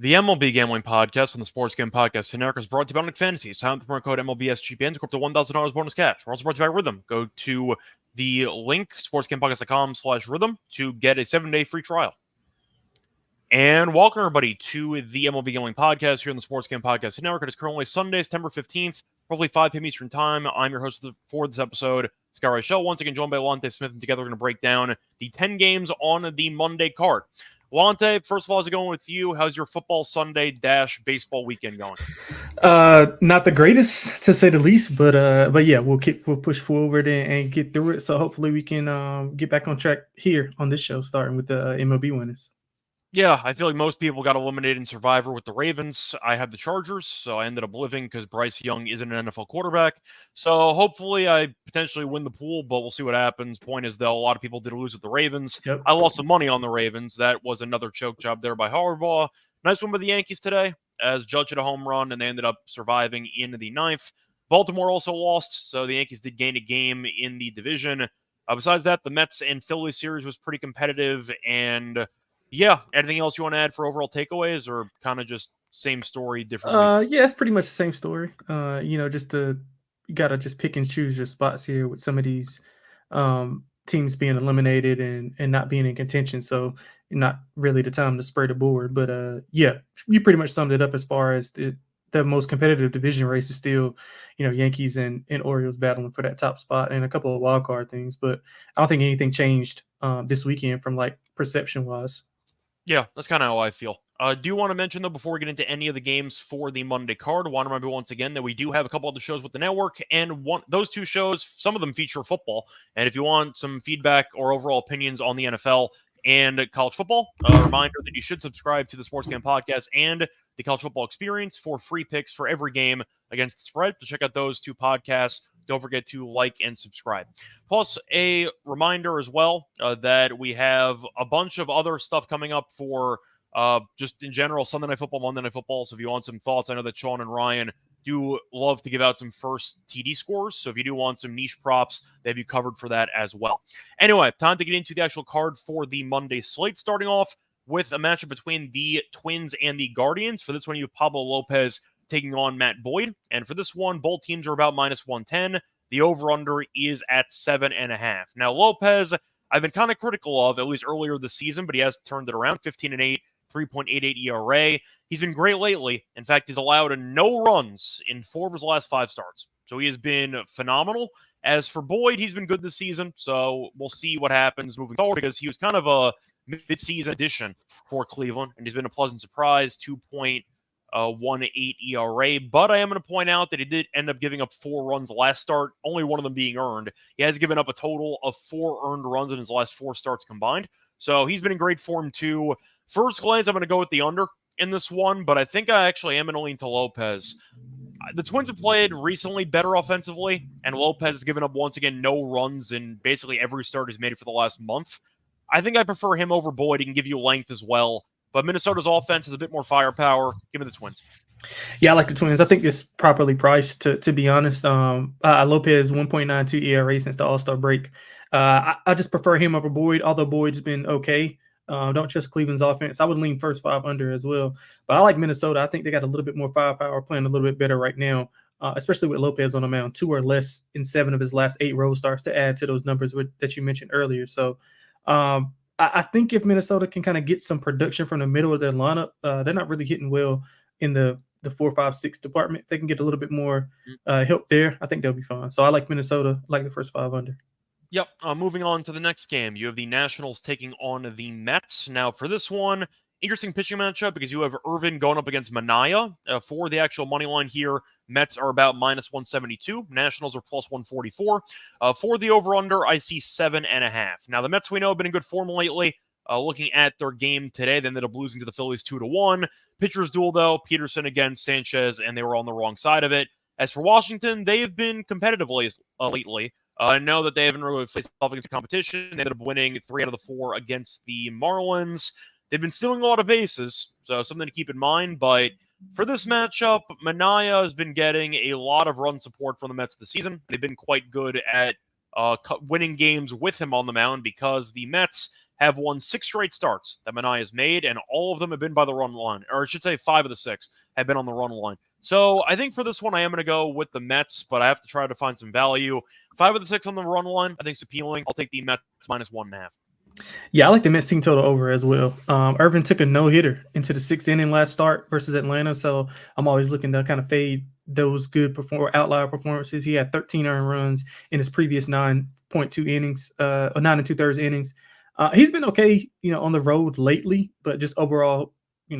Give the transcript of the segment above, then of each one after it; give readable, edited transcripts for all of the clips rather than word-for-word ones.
The MLB Gambling Podcast and the Sports Game Podcast Network is brought to you by Nick Fantasy. It's time to promo code MLB SGPN to go up to $1,000 bonus cash. We're also brought to you by Rhythm. Go to the link, sportsgamepodcast.com/rhythm, to get a 7-day free trial. And welcome, everybody, to the MLB Gambling Podcast here on the Sports Game Podcast Network. It is currently Sunday, September 15th, roughly 5 p.m. Eastern Time. I'm your host for this episode, Scott Reichel, once again joined by Lonte Smith, and together we're going to break down the 10 games on the Monday card. Lonte, first of all, how's it going with you? How's your football Sunday - baseball weekend going? Not the greatest, to say the least, but yeah, we'll push forward and get through it. So hopefully we can get back on track here on this show, starting with the MLB winners. Yeah, I feel like most people got eliminated in Survivor with the Ravens. I had the Chargers, so I ended up living because Bryce Young isn't an NFL quarterback. So hopefully I potentially win the pool, but we'll see what happens. Point is, though, a lot of people did lose with the Ravens. Yep. I lost some money on the Ravens. That was another choke job there by Harbaugh. Nice win by the Yankees today, as Judge hit a home run, and they ended up surviving in the ninth. Baltimore also lost, so the Yankees did gain a game in the division. Besides that, the Mets and Phillies series was pretty competitive, and yeah, anything else you want to add for overall takeaways, or kind of just same story, different week? Yeah, it's pretty much the same story. You gotta just pick and choose your spots here with some of these teams being eliminated and not being in contention. So not really the time to spread the board. But yeah, you pretty much summed it up as far as the most competitive division race is still, Yankees and Orioles battling for that top spot and a couple of wild card things. But I don't think anything changed this weekend from like perception wise. Yeah, that's kind of how I feel. Do you want to mention, though, before we get into any of the games for the Monday card, I want to remind you once again that we do have a couple other shows with the network, and those two shows, some of them feature football. And if you want some feedback or overall opinions on the NFL and college football, a reminder that you should subscribe to the Sports Game Podcast and the College Football Experience for free picks for every game against the spread. So check out those two podcasts. Don't forget to like and subscribe. Plus, a reminder as well that we have a bunch of other stuff coming up for just in general, Sunday Night Football, Monday Night Football. So if you want some thoughts, I know that Sean and Ryan do love to give out some first TD scores. So if you do want some niche props, they have you covered for that as well. Anyway, time to get into the actual card for the Monday slate, starting off with a matchup between the Twins and the Guardians. For this one, you have Pablo Lopez taking on Matt Boyd. And for this one, both teams are about -110. The over-under is at 7.5. Now, Lopez, I've been kind of critical of, at least earlier this season, but he has turned it around. 15-8, 3.88 ERA. He's been great lately. In fact, he's allowed no runs in 4 of his last 5 starts. So he has been phenomenal. As for Boyd, he's been good this season. So we'll see what happens moving forward, because he was kind of a mid-season addition for Cleveland, and he's been a pleasant surprise, 2.18 ERA, but I am going to point out that he did end up giving up 4 runs last start, only one of them being earned. He has given up a total of 4 earned runs in his last 4 starts combined, so he's been in great form too. First glance, I'm going to go with the under in this one, but I think I actually am going to lean to Lopez. The Twins have played recently better offensively, and Lopez has given up, once again, no runs in basically every start he's made for the last month. I think I prefer him over Boyd. He can give you length as well. But Minnesota's offense has a bit more firepower. Give me the Twins. Yeah, I like the Twins. I think it's properly priced, to be honest. Lopez, 1.92 ERA since the All-Star break. I just prefer him over Boyd, although Boyd's been okay. Don't trust Cleveland's offense. I would lean first 5 under as well. But I like Minnesota. I think they got a little bit more firepower, playing a little bit better right now, especially with Lopez on the mound. 2 or less in 7 of his last 8 road starts to add to those numbers that you mentioned earlier. So I think if Minnesota can kind of get some production from the middle of their lineup, they're not really hitting well in the 4, 5, 6 department. If they can get a little bit more help there, I think they'll be fine. So I like Minnesota, like the first 5 under. Yep. Moving on to the next game, you have the Nationals taking on the Mets. Now, for this one, interesting pitching matchup because you have Irvin going up against Manaea. For the actual money line here, Mets are about -172. Nationals are +144. For the over-under, I see 7.5. Now, the Mets, we know, have been in good form lately. Looking at their game today, they ended up losing to the Phillies 2-1. Pitchers duel, though, Peterson against Sanchez, and they were on the wrong side of it. As for Washington, they've been competitive lately. I know that they haven't really faced off against the competition. They ended up winning 3 out of the 4 against the Marlins. They've been stealing a lot of bases, so something to keep in mind. But for this matchup, Manaea has been getting a lot of run support from the Mets this season. They've been quite good at winning games with him on the mound because the Mets have won 6 straight starts that Manaea has made, and all of them have been by the run line. Or I should say 5 of the 6 have been on the run line. So I think for this one, I am going to go with the Mets, but I have to try to find some value. 5 of the 6 on the run line, I think it's appealing. I'll take the Mets minus 1.5. Yeah, I like the Mets team total over as well. Irvin took a no-hitter into the 6th inning last start versus Atlanta, so I'm always looking to kind of fade those good outlier performances. He had 13 earned runs in his previous 9.2 innings, or 9 2/3 innings. He's been okay, on the road lately, but just overall,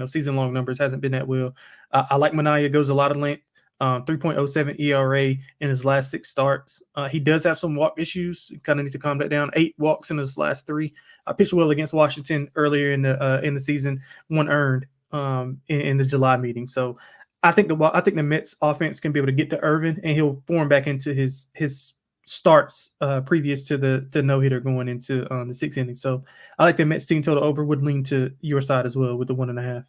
season-long numbers hasn't been that well. I like Manaea, goes a lot of length. 3.07 ERA in his last 6 starts. He does have some walk issues. Kind of need to calm that down. 8 walks in his last 3. Pitched well against Washington earlier in the season. 1 earned in the July meeting. So I think the Mets offense can be able to get to Irvin, and he'll form back into his starts previous to the no hitter going into the 6th inning. So I like the Mets team total over. Would lean to your side as well with the 1.5.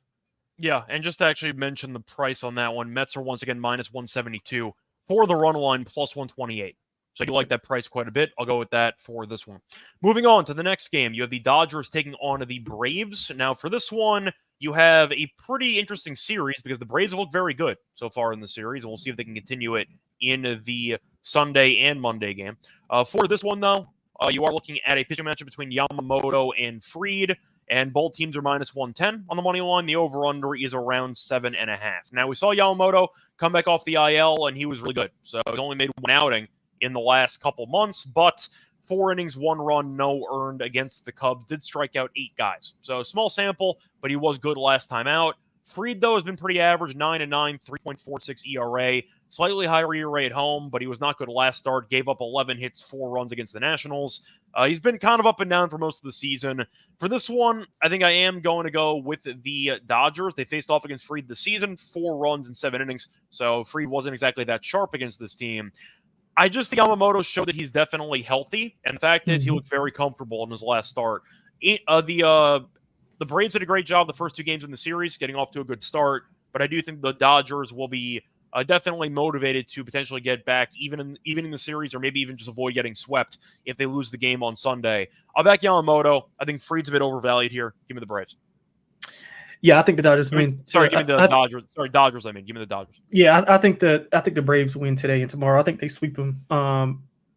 Yeah, and just to actually mention the price on that one, Mets are once again minus 172 for the run line, plus 128. So you like that price quite a bit. I'll go with that for this one. Moving on to the next game, you have the Dodgers taking on the Braves. Now, for this one, you have a pretty interesting series because the Braves have looked very good so far in the series, and we'll see if they can continue it in the Sunday and Monday game. For this one, though, you are looking at a pitching matchup between Yamamoto and Fried. And both teams are minus 110 on the money line. The over-under is around 7.5. Now, we saw Yamamoto come back off the IL, and he was really good. So he's only made 1 outing in the last couple months, but 4 innings, 1 run, no earned against the Cubs. Did strike out 8 guys. So small sample, but he was good last time out. Fried, though, has been pretty average, 9-9, 3.46 ERA. Slightly higher ERA at home, but he was not good last start. Gave up 11 hits, 4 runs against the Nationals. He's been kind of up and down for most of the season. For this one, I think I am going to go with the Dodgers. They faced off against Fried this season, 4 runs in 7 innings. So Fried wasn't exactly that sharp against this team. I just think Yamamoto showed that he's definitely healthy. And the fact is, he looked very comfortable in his last start. The Braves did a great job the first 2 games in the series, getting off to a good start. But I do think the Dodgers will be definitely motivated to potentially get back even in the series, or maybe even just avoid getting swept if they lose the game on Sunday. I'll back Yamamoto. I think Fried's a bit overvalued here. Give me the Braves. Yeah, I think the Dodgers win. Sorry, give me the Dodgers. Sorry, Dodgers. Give me the Dodgers. Yeah, I think the Braves win today and tomorrow. I think they sweep them.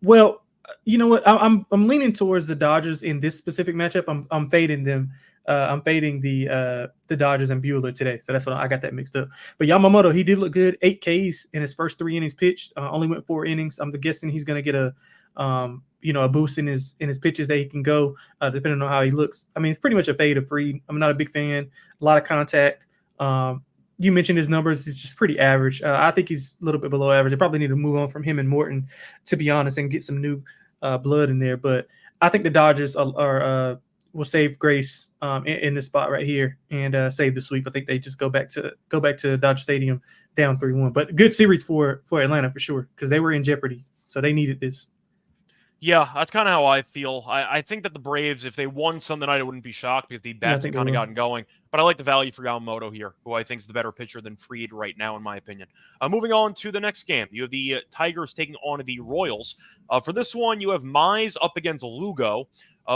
Well, you know what? I'm leaning towards the Dodgers in this specific matchup. I'm fading them. I'm fading the Dodgers and Buehler today, so that's what I got that mixed up. But Yamamoto, he did look good. 8 Ks in his first 3 innings pitched. Only went 4 innings. I'm guessing he's going to get a boost in his pitches that he can go, depending on how he looks. I mean, it's pretty much a fade of Fried. I'm not a big fan. A lot of contact. You mentioned his numbers. He's just pretty average. I think he's a little bit below average. They probably need to move on from him and Morton, to be honest, and get some new blood in there. But I think the Dodgers will save grace in this spot right here and save the sweep. I think they just go back to Dodger Stadium down 3-1. But good series for Atlanta for sure, because they were in jeopardy, so they needed this. Yeah, that's kind of how I feel. I think that the Braves, if they won Sunday night, I wouldn't be shocked because the bats have kind of gotten going. But I like the value for Yamamoto here, who I think is the better pitcher than Fried right now, in my opinion. Moving on to the next game, you have the Tigers taking on the Royals. For this one, you have Mize up against Lugo.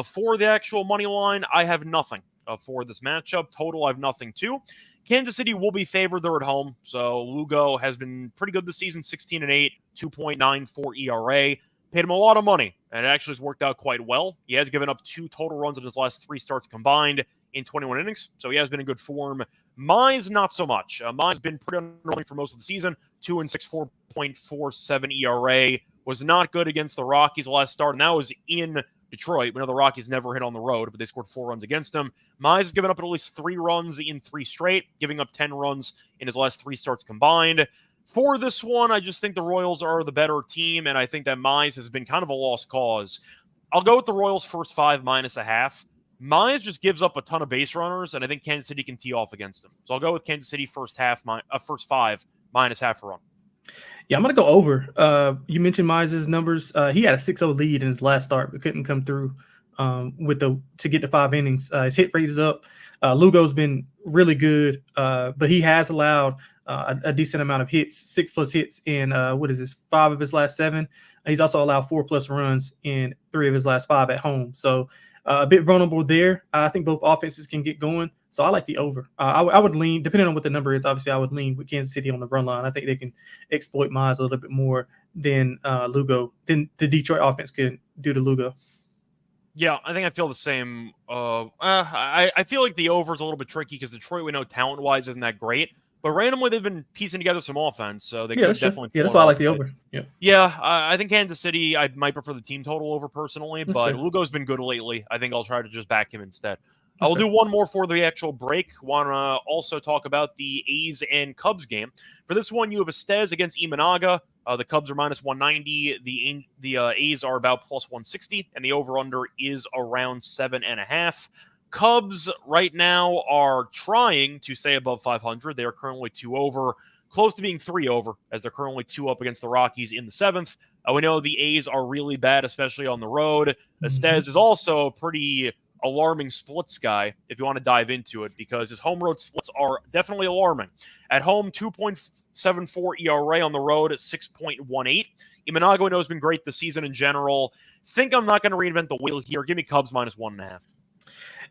For the actual money line, I have nothing for this matchup. Total, I have nothing too. Kansas City will be favored. They're at home. So Lugo has been pretty good this season, 16-8, 2.94 ERA. Paid him a lot of money, and it actually has worked out quite well. He has given up 2 total runs in his last 3 starts combined in 21 innings, so he has been in good form. Mize, not so much. Mize has been pretty underwhelming for most of the season. 2-6, 4.47 ERA. Was not good against the Rockies last start, and that was in Detroit. We know the Rockies never hit on the road, but they scored 4 runs against him. Mize has given up at least 3 runs in 3 straight, giving up 10 runs in his last 3 starts combined. For this one, I just think the Royals are the better team, and I think that Mize has been kind of a lost cause. I'll go with the Royals first 5 -0.5. Mize just gives up a ton of base runners, and I think Kansas City can tee off against him. So I'll go with Kansas City first 5 -0.5 run. Yeah, I'm going to go over. You mentioned Mize's numbers. He had a 6-0 lead in his last start, but couldn't come through to get to 5 innings. His hit rate is up. Lugo's been really good, but he has allowed a decent amount of hits, 6+ hits in 5 of his last 7. He's also allowed 4+ runs in 3 of his last 5 at home. So a bit vulnerable there. I think both offenses can get going, so I like the over. I would lean, depending on what the number is. Obviously, I would lean with Kansas City on the run line. I think they can exploit Mize a little bit more than than the Detroit offense can do to Lugo. Yeah, I think I feel the same. I feel like the over is a little bit tricky because Detroit, we know talent-wise isn't that great, but randomly they've been piecing together some offense, so they could definitely. Yeah, that's why I like the over. Yeah, I think Kansas City, I might prefer the team total over personally, That's but fair. Lugo's been good lately. I think I'll try to just back him instead. I'll do one more for the actual break. Want to also talk about the A's and Cubs game. For this one, you have Estes against Imanaga. The Cubs are minus 190. The A's are about plus 160, and the over-under is around 7.5. Cubs right now are trying to stay above 500. They are currently 2 over, close to being 3 over, as they're currently 2 up against the Rockies in the 7th. We know the A's are really bad, especially on the road. Estes is also a pretty alarming splits guy, if you want to dive into it, because his home road splits are definitely alarming. At home, 2.74 ERA, on the road at 6.18. Imanaga, we know, has been great this season in general. Think I'm not going to reinvent the wheel here. Give me Cubs minus 1.5.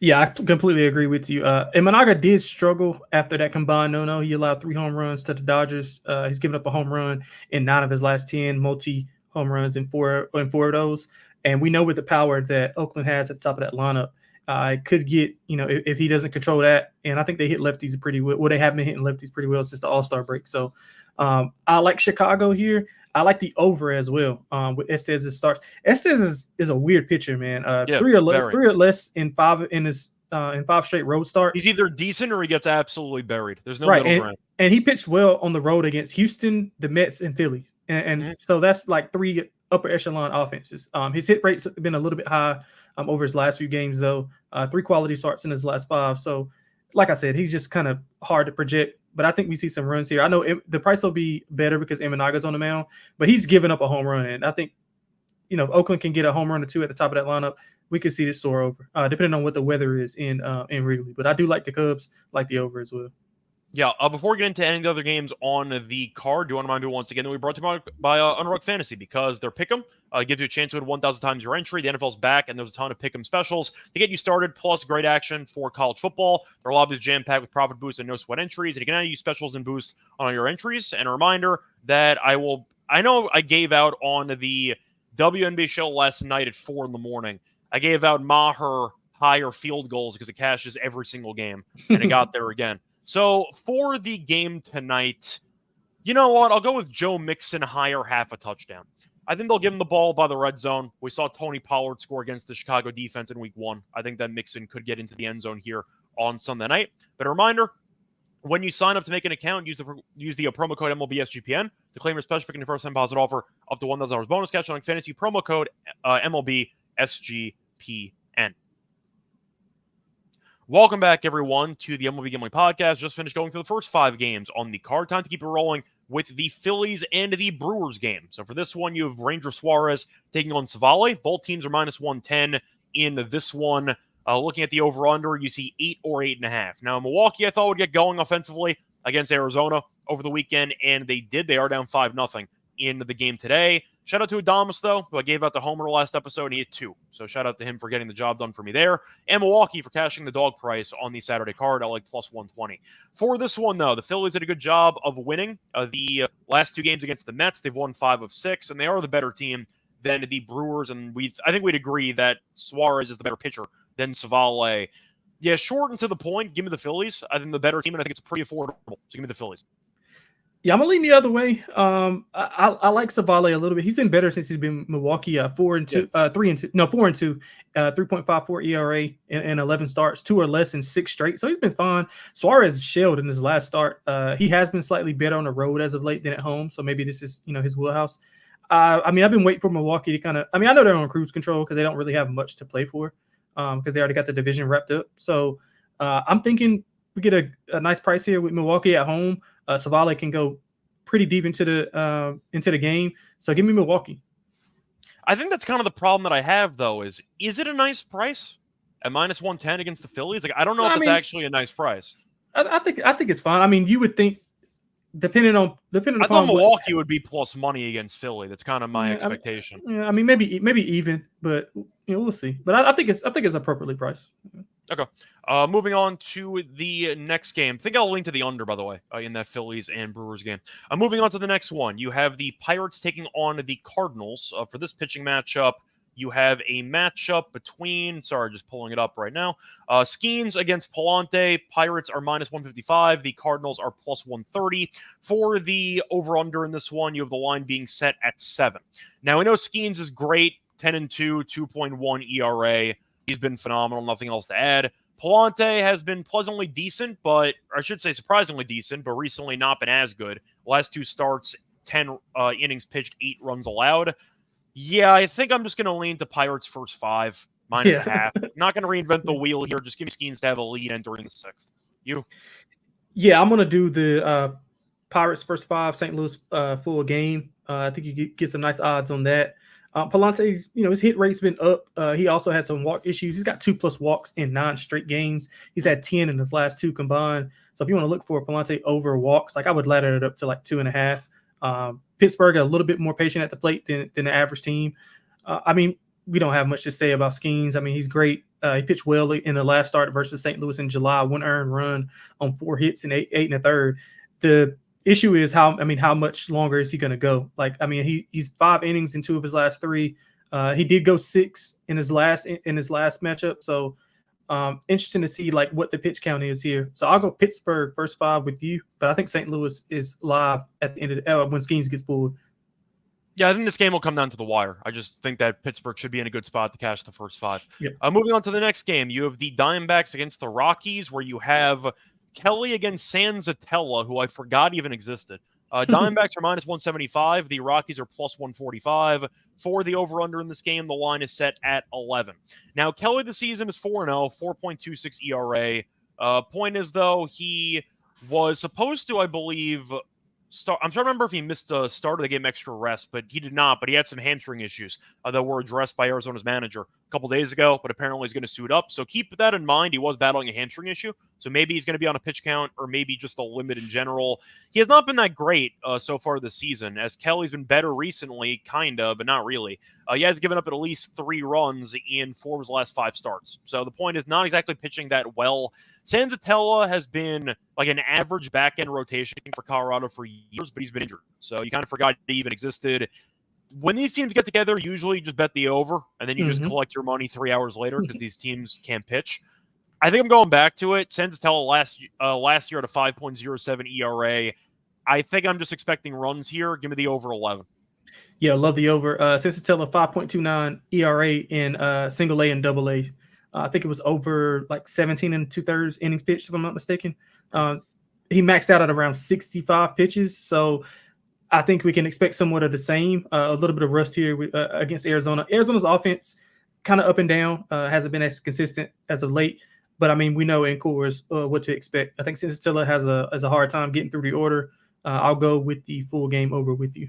Yeah, I completely agree with you. Imanaga did struggle after that combined no-no. He allowed 3 home runs to the Dodgers. He's given up a home run in 9 of his last 10, multi-home runs in 4 of those. And we know with the power that Oakland has at the top of that lineup, it could get, if he doesn't control that. And I think they hit lefties pretty well. Well, they have been hitting lefties pretty well since the All-Star break. So I like Chicago here. I like the over as well with Estes as starts. Estes is a weird pitcher, man. 3 or less in 5 in 5 straight road starts. He's either decent or he gets absolutely buried. There's no middle ground. And he pitched well on the road against Houston, the Mets, and Phillies. And so that's like 3 upper echelon offenses. His hit rate's been a little bit high over his last few games, though. 3 quality starts in his last 5. So, like I said, he's just kind of hard to project. But I think we see some runs here. I know the price will be better because Imanaga's on the mound, but he's given up a home run. And I think, Oakland can get a home run or 2 at the top of that lineup. We could see this soar over, depending on what the weather is in Wrigley. But I do like the Cubs, like the over as well. Yeah, before we get into any of the other games on the card, do you want to remind me once again that we brought to you by Underdog Fantasy, because their Pick'em gives you a chance to win 1,000 times your entry. The NFL's back, and there's a ton of Pick'em specials to get you started, plus great action for college football. Their lobby is jam-packed with profit boosts and no-sweat entries, and you can now use specials and boosts on all your entries. And a reminder that I know I gave out on the WNBA show last night at 4 in the morning. I gave out Maher higher field goals because it cashes every single game, and it got there again. So for the game tonight, you know what? I'll go with Joe Mixon higher half a touchdown. I think they'll give him the ball by the red zone. We saw Tony Pollard score against the Chicago defense in week 1. I think that Mixon could get into the end zone here on Sunday night. But a reminder, when you sign up to make an account, use the promo code MLB SGPN to claim your special pick in your first time deposit offer up to $1,000 bonus cash on fantasy. Promo code MLB SGPN. Welcome back, everyone, to the MLB Gambling Podcast. Just finished going through the first 5 games on the card. Time to keep it rolling with the Phillies and the Brewers game. So for this one, you have Ranger Suarez taking on Savale. Both teams are minus 110 in this one. Looking at the over-under, you see 8 or 8.5. Now, Milwaukee, I thought, would get going offensively against Arizona over the weekend, and they did. They are down 5-0 in the game today. Shout out to Adames, though, who I gave out the homer last episode, and he hit 2. So shout out to him for getting the job done for me there. And Milwaukee for cashing the dog price on the Saturday card. I like plus 120. For this one, though, the Phillies did a good job of winning the last 2 games against the Mets. They've won 5 of 6, and they are the better team than the Brewers. And I think we'd agree that Suarez is the better pitcher than Savale. Yeah, short and to the point, give me the Phillies. I think the better team, and I think it's pretty affordable. So give me the Phillies. Yeah, I'm gonna lean the other way. I like Savale a little bit. He's been better since he's been Milwaukee. 4-2, 3.54 ERA and 11 starts, 2 or less in 6 straight. So he's been fine. Suarez shelled in his last start. He has been slightly better on the road as of late than at home. So maybe this is his wheelhouse. I've been waiting for Milwaukee to kind of. I know they're on cruise control because they don't really have much to play for because they already got the division wrapped up. So I'm thinking we get a nice price here with Milwaukee at home. Savale can go pretty deep into the game. So give me Milwaukee. I think that's kind of the problem that I have, though, is it a nice price at minus 110 against the Phillies? Like, I don't know if it's actually a nice price. I think it's fine. You would think depending I thought upon Milwaukee would be plus money against Philly. That's kind of my expectation. I mean, maybe even, but we'll see. But I think it's appropriately priced. Okay. Moving on to the next game. I think I'll lean to the under, by the way, in that Phillies and Brewers game. Moving on to the next one. You have the Pirates taking on the Cardinals. For this pitching matchup, you have a matchup between, just pulling it up right now. Skeens against Palante. Pirates are minus 155. The Cardinals are plus 130. For the over-under in this one, you have the line being set at 7. Now, I know Skeens is great. 10-2, 2.1 ERA. He's been phenomenal. Nothing else to add. Palante has been pleasantly decent, but I should say surprisingly decent, but recently not been as good. Last 2 starts, 10 innings pitched, 8 runs allowed. Yeah, I think I'm just going to lean to Pirates first 5, minus a half. Not going to reinvent the wheel here. Just give me Skeens to have a lead entering the 6th. You? Yeah, I'm going to do the Pirates first 5, St. Louis full game. I think you get some nice odds on that. Palante's, his hit rate's been up. He also had some walk issues. He's got 2+ walks in 9 straight games. He's had 10 in his last 2 combined. So if you want to look for Palante over walks, I would ladder it up to 2.5. Pittsburgh a little bit more patient at the plate than the average team. We don't have much to say about Skeens. He's great. He pitched well in the last start versus St. Louis in July. 1 earned run on 4 hits and 8 1/3. The issue is how much longer is he going to go? He's 5 innings in 2 of his last 3. He did go 6 in his last matchup. So interesting to see what the pitch count is here. So I'll go Pittsburgh first 5 with you, but I think St. Louis is live at the end of the when Skeens gets pulled. Yeah, I think this game will come down to the wire. I just think that Pittsburgh should be in a good spot to cash the first 5. Yep. Moving on to the next game, you have the Diamondbacks against the Rockies, where you have Kelly against Sanzatella, who I forgot even existed. Diamondbacks are minus 175. The Rockies are plus 145. For the over-under in this game, the line is set at 11. Now, Kelly this season is 4-0, 4.26 ERA. Point is, though, he was supposed to, I believe, I'm trying to remember if he missed the start of the game extra rest, but he did not. But he had some hamstring issues that were addressed by Arizona's manager a couple days ago, but apparently he's going to suit up. So keep that in mind. He was battling a hamstring issue. So maybe he's going to be on a pitch count or maybe just a limit in general. He has not been that great so far this season, as Kelly's been better recently, kind of, but not really. He has given up at least 3 runs in 4 of his last 5 starts. So the point is not exactly pitching that well. Sanzatella has been an average back-end rotation for Colorado for years, but he's been injured. So you kind of forgot he even existed. When these teams get together, usually you just bet the over, and then you just collect your money 3 hours later because these teams can't pitch. I think I'm going back to it. Sanzatella last year at a 5.07 ERA. I think I'm just expecting runs here. Give me the over 11. Yeah, love the over. Sanzatella 5.29 ERA in single A and double A. I think it was over 17 2/3 innings pitched, if I'm not mistaken. He maxed out at around 65 pitches. So I think we can expect somewhat of the same. A little bit of rust here against Arizona. Arizona's offense kind of up and down. Hasn't been as consistent as of late. But, we know in Coors what to expect. I think Sanzatella has a hard time getting through the order. I'll go with the full game over with you.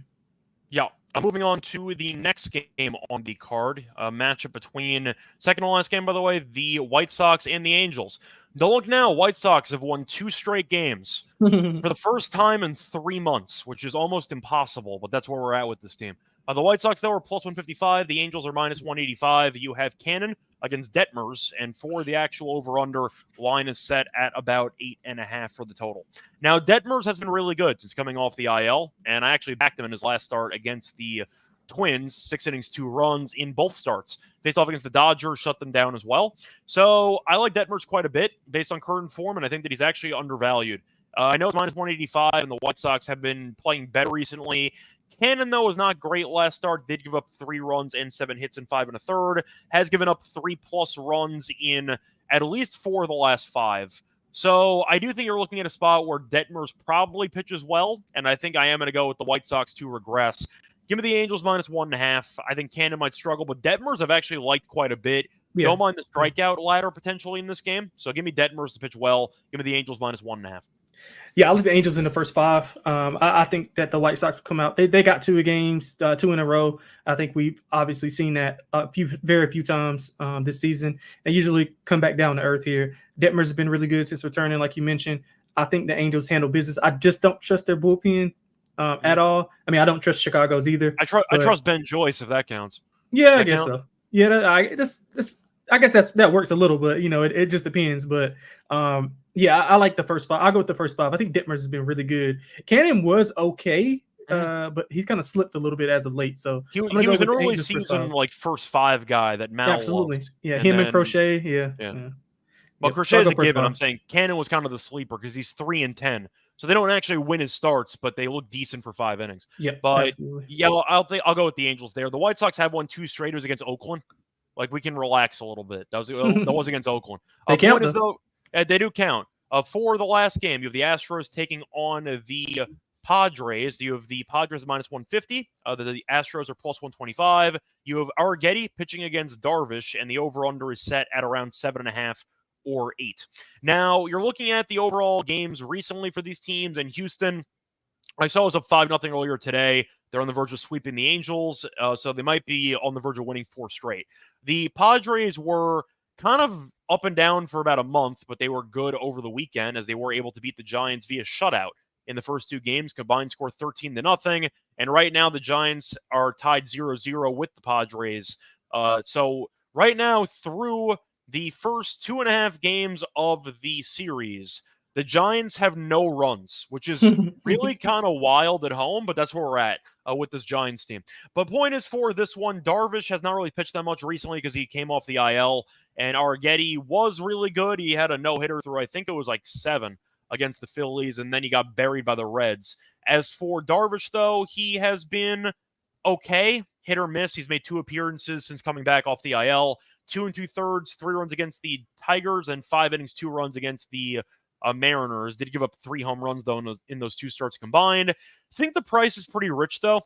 Yeah. Moving on to the next game on the card, a matchup between second to last game, by the way, the White Sox and the Angels. Don't look now, White Sox have won 2 straight games for the first time in 3 months, which is almost impossible, but that's where we're at with this team. The White Sox, though, are plus 155. The Angels are minus 185. You have Cannon against Detmers, and for the actual over-under, line is set at about 8.5 for the total. Now, Detmers has been really good since coming off the IL, and I actually backed him in his last start against the Twins, 6 innings, 2 runs in both starts. Faced off against the Dodgers, shut them down as well. So I like Detmers quite a bit based on current form, and I think that he's actually undervalued. I know it's minus 185, and the White Sox have been playing better recently. Cannon, though, was not great last start. Did give up 3 runs and 7 hits in 5 1/3. Has given up 3+ runs in at least 4 of the last 5. So I do think you're looking at a spot where Detmers probably pitches well, and I think I am going to go with the White Sox to regress. Give me the Angels minus 1.5. I think Cannon might struggle, but Detmers I've actually liked quite a bit. Yeah. Don't mind the strikeout ladder potentially in this game. So give me Detmers to pitch well. Give me the Angels minus 1.5. Yeah, I like the Angels in the first 5. I think that the White Sox come out. They got 2 games, 2 in a row. I think we've obviously seen that very few times this season. They usually come back down to earth here. Detmers has been really good since returning, like you mentioned. I think the Angels handle business. I just don't trust their bullpen at all. I mean, I don't trust Chicago's either. I trust Ben Joyce, if that counts. Yeah, Does I that guess count? so. Yeah, I guess that works a little, but it just depends. But yeah, I like the first 5. I'll go with the first 5. I think Detmers has been really good. Cannon was okay, but he's kind of slipped a little bit as of late. So He I'm gonna go was an with the early Angels first season 5. like first 5 guy that Mal Absolutely, loved, yeah. and Him and then Crochet, yeah. yeah. Well, Yep. So Crochet I'll is go a first given. 5. I'm saying Cannon was kind of the sleeper because he's 3-10, so they don't actually win his starts, but they look decent for 5 innings. Yep, But absolutely. yeah, I'll go with the Angels there. The White Sox have won 2 straight. It was against Oakland. Like, we can relax a little bit. That was against Oakland. They count Point is, though. though, they do count. For the last game, you have the Astros taking on the Padres. You have the Padres minus 150. The Astros are plus 125. You have Arrighetti pitching against Darvish, and the over-under is set at around 7.5 or 8. Now, you're looking at the overall games recently for these teams, and Houston, I saw it was up 5-0 earlier today. They're on the verge of sweeping the Angels, so they might be on the verge of winning 4 straight. The Padres were kind of up and down for about a month, but they were good over the weekend as they were able to beat the Giants via shutout in the first 2 games. Combined score 13-0. And right now the Giants are tied 0-0 with the Padres. So right now, through the first 2.5 games of the series, the Giants have no runs, which is really kind of wild at home, but that's where we're at with this Giants team. But point is, for this one, Darvish has not really pitched that much recently because he came off the IL, and Arrighetti was really good. He had a no-hitter through, I think it was like 7 against the Phillies, and then he got buried by the Reds. As for Darvish, though, he has been okay, hit or miss. He's made 2 appearances since coming back off the IL, 2 2/3, 3 runs against the Tigers, and 5 innings, 2 runs against the Mariners. Did give up 3 home runs, though, in those 2 starts combined. I think the price is pretty rich, though,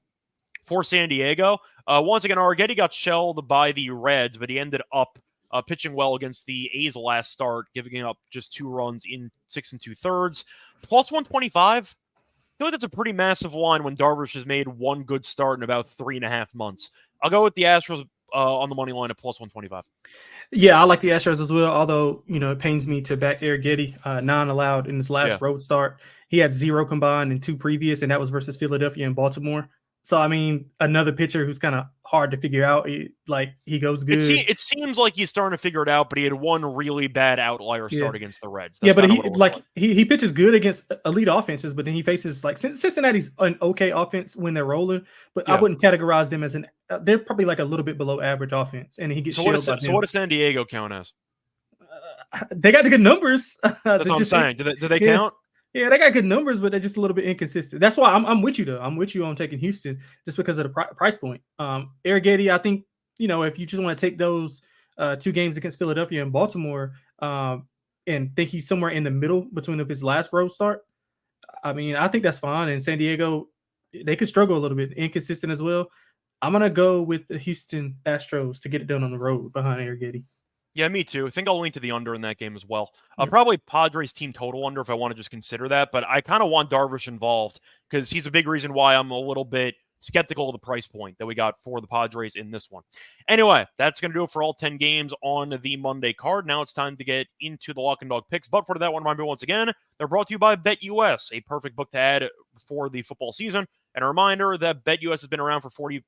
for San Diego. Once again, Arrighetti got shelled by the Reds, but he ended up pitching well against the A's last start, giving up just 2 runs in 6 2/3. Plus 125. I feel like that's a pretty massive line when Darvish has made 1 good start in about 3.5 months. I'll go with the Astros on the money line at plus 125. Yeah, I like the Astros as well, although, it pains me to back Arrighetti, 9 allowed in his last road start. He had 0 combined in 2 previous, and that was versus Philadelphia and Baltimore. So, I mean, another pitcher who's kind of hard to figure out. He goes good. It seems like he's starting to figure it out, but he had 1 really bad outlier start against the Reds. That's but he pitches good against elite offenses, but then he faces Cincinnati's an okay offense when they're rolling, but I wouldn't categorize them as they're probably like a little bit below average offense, and he gets shelled by them. So what does San Diego count as? They got the good numbers. That's what I'm saying. Do they count? Yeah, they got good numbers, but they're just a little bit inconsistent. That's why I'm with you, though. I'm with you on taking Houston just because of the price point. Arrighetti, I think, if you just want to take those 2 games against Philadelphia and Baltimore and think he's somewhere in the middle between his last road start, I mean, I think that's fine. And San Diego, they could struggle a little bit, inconsistent as well. I'm going to go with the Houston Astros to get it done on the road behind Arrighetti. Yeah, me too. I think I'll lean to the under in that game as well. Probably Padres team total under if I want to just consider that, but I kind of want Darvish involved because he's a big reason why I'm a little bit skeptical of the price point that we got for the Padres in this one. Anyway, that's going to do it for all 10 games on the Monday card. Now it's time to get into the Lock and Dog picks. But for that one, reminder once again, they're brought to you by BetUS, a perfect book to add for the football season. And a reminder that BetUS has been around for 40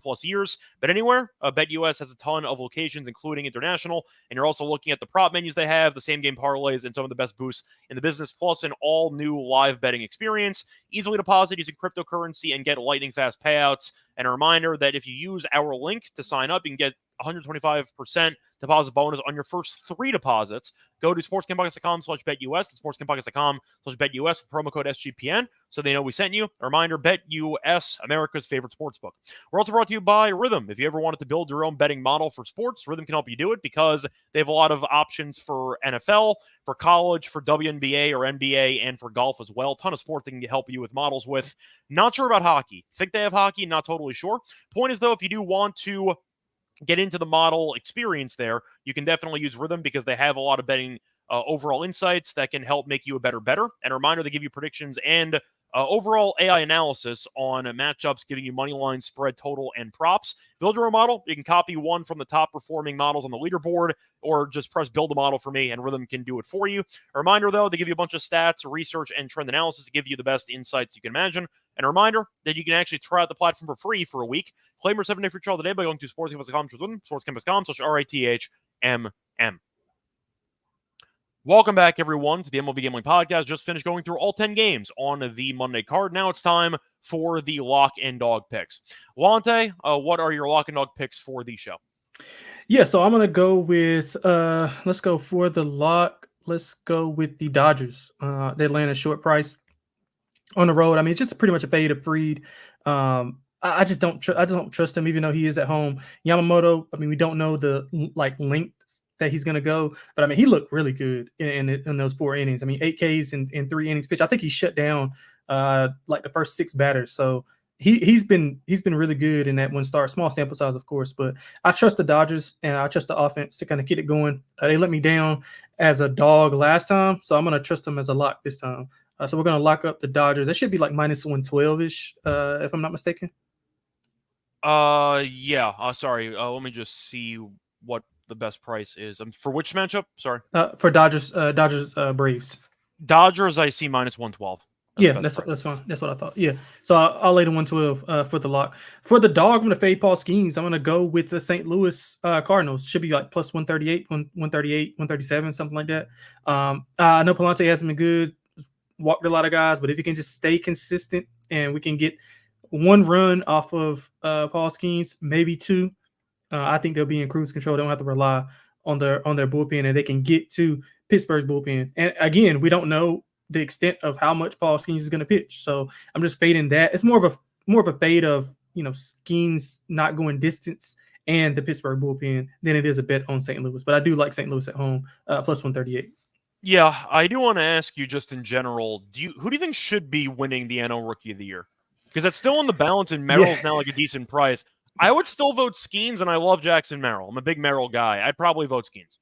plus years. Bet anywhere, BetUS has a ton of locations, including international. And you're also looking at the prop menus they have, the same game parlays, and some of the best boosts in the business, plus an all new live betting experience. Easily deposit using cryptocurrency and get lightning fast payouts. And a reminder that if you use our link to sign up, you can get 125% deposit bonus on your first 3 deposits. Go to sportsgamblingpockets.com/BetUS. That's sportsgamblingpockets.com/BetUS with promo code SGPN so they know we sent you. A reminder, BetUS, America's favorite sportsbook. We're also brought to you by Rhythm. If you ever wanted to build your own betting model for sports, Rhythm can help you do it because they have a lot of options for NFL, for college, for WNBA or NBA, and for golf as well. Ton of sport they can help you with models with. Not sure about hockey. Think they have hockey, not totally sure. Point is, though, if you do want to get into the model experience there, you can definitely use Rhythm because they have a lot of betting overall insights that can help make you a better bettor. And a reminder, they give you predictions and overall AI analysis on matchups, giving you money line, spread, total, and props. Build your own model. You can copy one from the top performing models on the leaderboard, or just press build a model for me, and Rhythm can do it for you. A reminder, though, they give you a bunch of stats, research, and trend analysis to give you the best insights you can imagine. And a reminder that you can actually try out the platform for free for a week. Claim your 7-day free trial today by going to sportscampus.com/Rhythm, sportscampus.com/RITHMM. Welcome back, everyone, to the MLB Gambling Podcast. Just finished going through all 10 games on the Monday card. Now it's time for the lock and dog picks. Lonte, what are your lock and dog picks for the show? Yeah, so I'm going to go with, let's go for the lock. Let's go with the Dodgers. The Atlanta short price on the road. I mean, it's just pretty much a fade of Fried. I just don't trust him, even though he is at home. Yamamoto, I mean, we don't know the length that he's going to go, but I mean, he looked really good in those 4 innings. I mean, 8 Ks in 3 innings pitch. I think he shut down the first 6 batters. So he's been really good in that one start. Small sample size, of course, but I trust the Dodgers and I trust the offense to kind of get it going. They let me down as a dog last time, so I'm going to trust them as a lock this time. So we're going to lock up the Dodgers. That should be like minus 112-ish, if I'm not mistaken. Yeah. Sorry. Let me just see what the best price is. For which matchup? Sorry. For Dodgers, Braves. Dodgers, I see minus 112. Yeah, that's fine. That's what I thought. Yeah. So I'll lay the 112 for the lock. For the dog, I'm going to fade Paul Skeens. I'm going to go with the St. Louis Cardinals. Should be like plus 138, 138, 137, something like that. I know Palante hasn't been good. Walked a lot of guys, but if you can just stay consistent and we can get 1 run off of Paul Skeens, maybe 2, I think they'll be in cruise control. They don't have to rely on their bullpen, and they can get to Pittsburgh's bullpen. And again, we don't know the extent of how much Paul Skeens is going to pitch, so I'm just fading that. It's more of a fade of Skeens not going distance and the Pittsburgh bullpen than it is a bet on St. Louis. But I do like St. Louis at home plus 138. Yeah, I do want to ask you just in general, who do you think should be winning the NL Rookie of the Year? Because that's still in the balance, and Merrill's now like a decent price. I would still vote Skeens, and I love Jackson Merrill. I'm a big Merrill guy. I'd probably vote Skeens.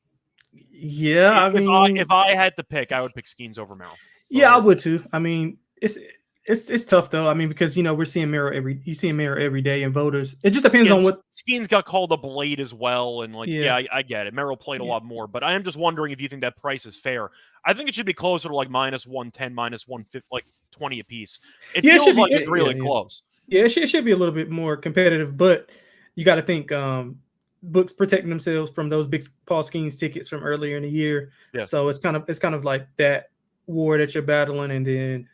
Yeah, if I had to pick, I would pick Skeens over Merrill. Yeah, I would too. I mean, it's tough though. I mean, because we're seeing Merrill every day, and voters. It just depends on what. Skeens got called up late as well, and I get it. Merrill played a lot more, but I am just wondering if you think that price is fair. I think it should be closer to like minus 110, minus 150, like 20 apiece. It feels like it's really close. Yeah, it should be a little bit more competitive, but you got to think books protecting themselves from those big Paul Skeens tickets from earlier in the year. Yeah. So it's kind of like that war that you're battling, and then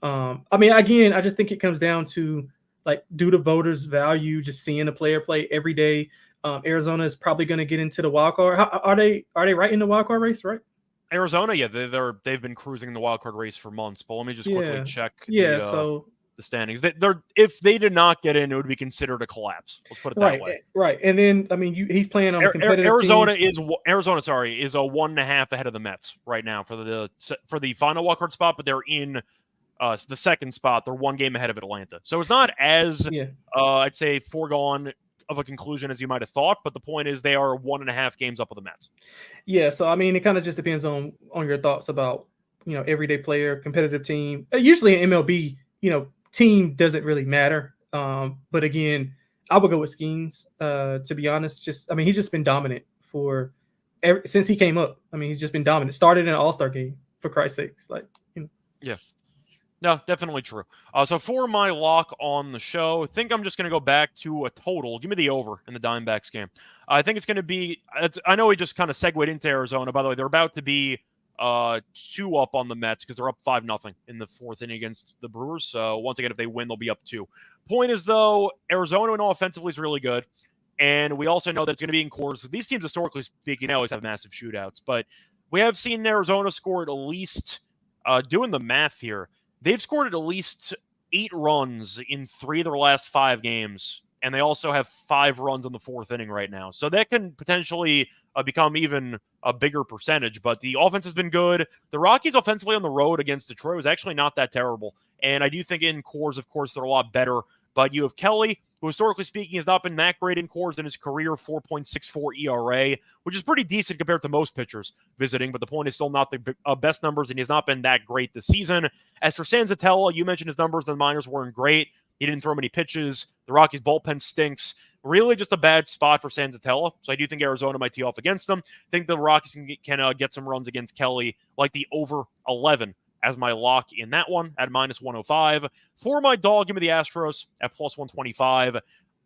I mean, again, I just think it comes down to like, do the voters value just seeing a player play every day? Arizona is probably going to get into the wild card. Are they right in the wild card race, right? Arizona, yeah, they've been cruising the wild card race for months. But let me just quickly check. The standings. If they did not get in, it would be considered a collapse. Let's put it that way. Right. And then I mean, he's playing on a competitive Arizona team. is 1.5 ahead of the Mets right now for the final wildcard spot, but they're in the second spot. They're 1 game ahead of Atlanta, so it's not as I'd say foregone of a conclusion as you might have thought. But the point is, they are 1.5 games up of the Mets. Yeah. So I mean, it kind of just depends on your thoughts about everyday player, competitive team. Usually in MLB, team doesn't really matter. But again, I would go with Skeens, to be honest. He's just been dominant since he came up. I mean, he's just been dominant. Started in an All-Star game, for Christ's sakes. Yeah. No, definitely true. So for my lock on the show, I think I'm just going to go back to a total. Give me the over in the Diamondbacks game. I think it's going to be – I know we just kind of segued into Arizona. By the way, they're about to be 2 up on the Mets because they're up 5-0 in the 4th inning against the Brewers. So once again, if they win, they'll be up 2. Point is, though, Arizona offensively is really good. And we also know that it's going to be in Coors. These teams, historically speaking, always have massive shootouts. But we have seen Arizona score at least doing the math here. They've scored at least 8 runs in 3 of their last 5 games. And they also have 5 runs in the 4th inning right now. So that can potentially become even a bigger percentage. But the offense has been good. The Rockies offensively on the road against Detroit was actually not that terrible. And I do think in Coors, of course, they're a lot better. But you have Kelly, who historically speaking has not been that great in cores in his career, 4.64 ERA, which is pretty decent compared to most pitchers visiting, but the point is still not the best numbers, and he's not been that great this season. As for Senzatella, you mentioned his numbers in the minors weren't great. He didn't throw many pitches. The Rockies' bullpen stinks. Really just a bad spot for Senzatella, so I do think Arizona might tee off against them. I think the Rockies can get some runs against Kelly, like the over 11 as my lock in that one at minus 105. For my dog, give me the Astros at plus 125.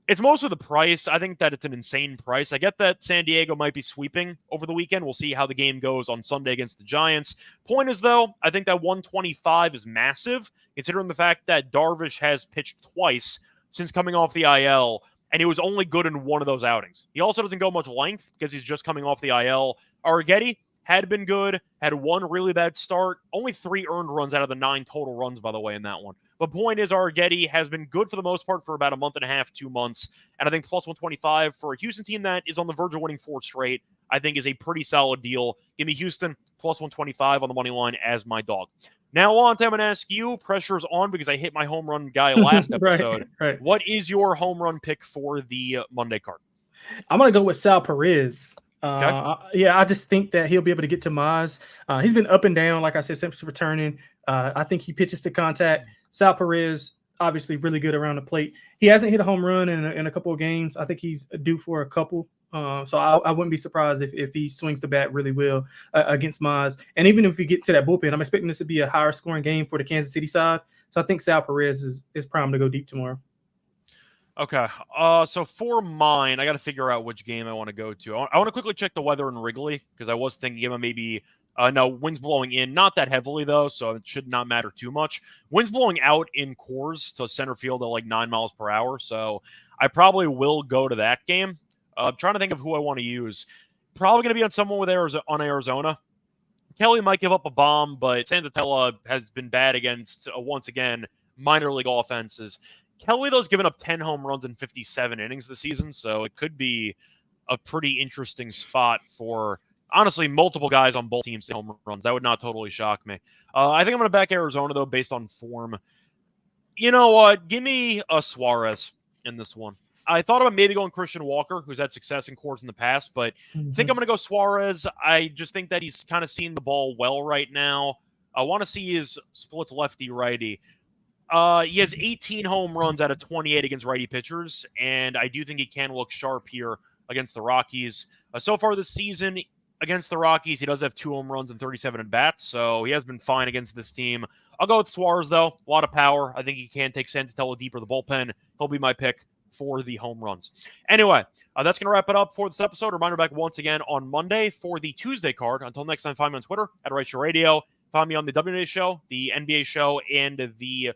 It's mostly the price. I think that it's an insane price. I get that San Diego might be sweeping over the weekend. We'll see how the game goes on Sunday against the Giants. Point is, though, I think that 125 is massive, considering the fact that Darvish has pitched twice since coming off the IL, and he was only good in one of those outings. He also doesn't go much length because he's just coming off the IL. Arrighetti had been good, had one really bad start, only 3 earned runs out of the 9 total runs, by the way, in that one. But point is, Arrighetti has been good for the most part for about a month and a half, 2 months, and I think plus 125 for a Houston team that is on the verge of winning 4 straight, I think is a pretty solid deal. Give me Houston plus 125 on the money line as my dog. Now on, I'm going to ask you, pressure's on because I hit my home run guy last episode. Right. What is your home run pick for the Monday card? I'm going to go with Sal Perez. Okay. Yeah, I just think that he'll be able to get to Maz. He's been up and down, like I said, since returning. I think he pitches to contact. Sal Perez, obviously really good around the plate. He hasn't hit a home run in a couple of games. I think he's due for a couple. So I wouldn't be surprised if he swings the bat really well against Maz. And even if we get to that bullpen, I'm expecting this to be a higher scoring game for the Kansas City side. So I think Sal Perez is primed to go deep tomorrow. Okay. So for mine, I got to figure out which game I want to go to. I want to quickly check the weather in Wrigley because I was thinking of maybe no, wind's blowing in, not that heavily though, so it should not matter too much. Wind's blowing out in Coors to center field at like 9 miles per hour, so I probably will go to that game. I'm trying to think of who I want to use. Probably going to be on someone with Arizona. Kelly might give up a bomb, but Senzatella has been bad against, once again, minor league offenses. Kelly, though, has given up 10 home runs in 57 innings this season, so it could be a pretty interesting spot for, honestly, multiple guys on both teams to home runs. That would not totally shock me. I think I'm going to back Arizona, though, based on form. You know what? Give me a Suarez in this one. I thought about maybe going Christian Walker, who's had success in courts in the past, but I think I'm going to go Suarez. I just think that he's kind of seeing the ball well right now. I want to see his splits lefty-righty. He has 18 home runs out of 28 against righty pitchers, and I do think he can look sharp here against the Rockies. So far this season, against the Rockies, he does have 2 home runs and 37 at-bats, so he has been fine against this team. I'll go with Suarez, though. A lot of power. I think he can take Senzatella deeper the bullpen. He'll be my pick for the home runs. Anyway, that's going to wrap it up for this episode. Reminder back once again on Monday for the Tuesday card. Until next time, find me on Twitter at Reichel Radio. Find me on the WNBA show, the NBA show, and the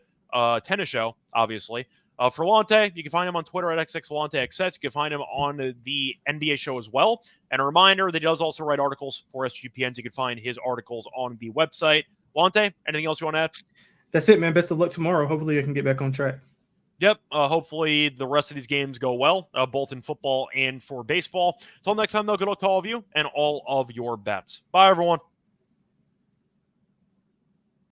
tennis show, obviously. For Lonte, you can find him on Twitter at XXLonteXS. You can find him on the NBA show as well. And a reminder that he does also write articles for SGPN, so you can find his articles on the website. Lonte, anything else you want to add? That's it, man. Best of luck tomorrow. Hopefully I can get back on track. Yep. Hopefully the rest of these games go well, both in football and for baseball. Until next time, though, good luck to all of you and all of your bets. Bye, everyone.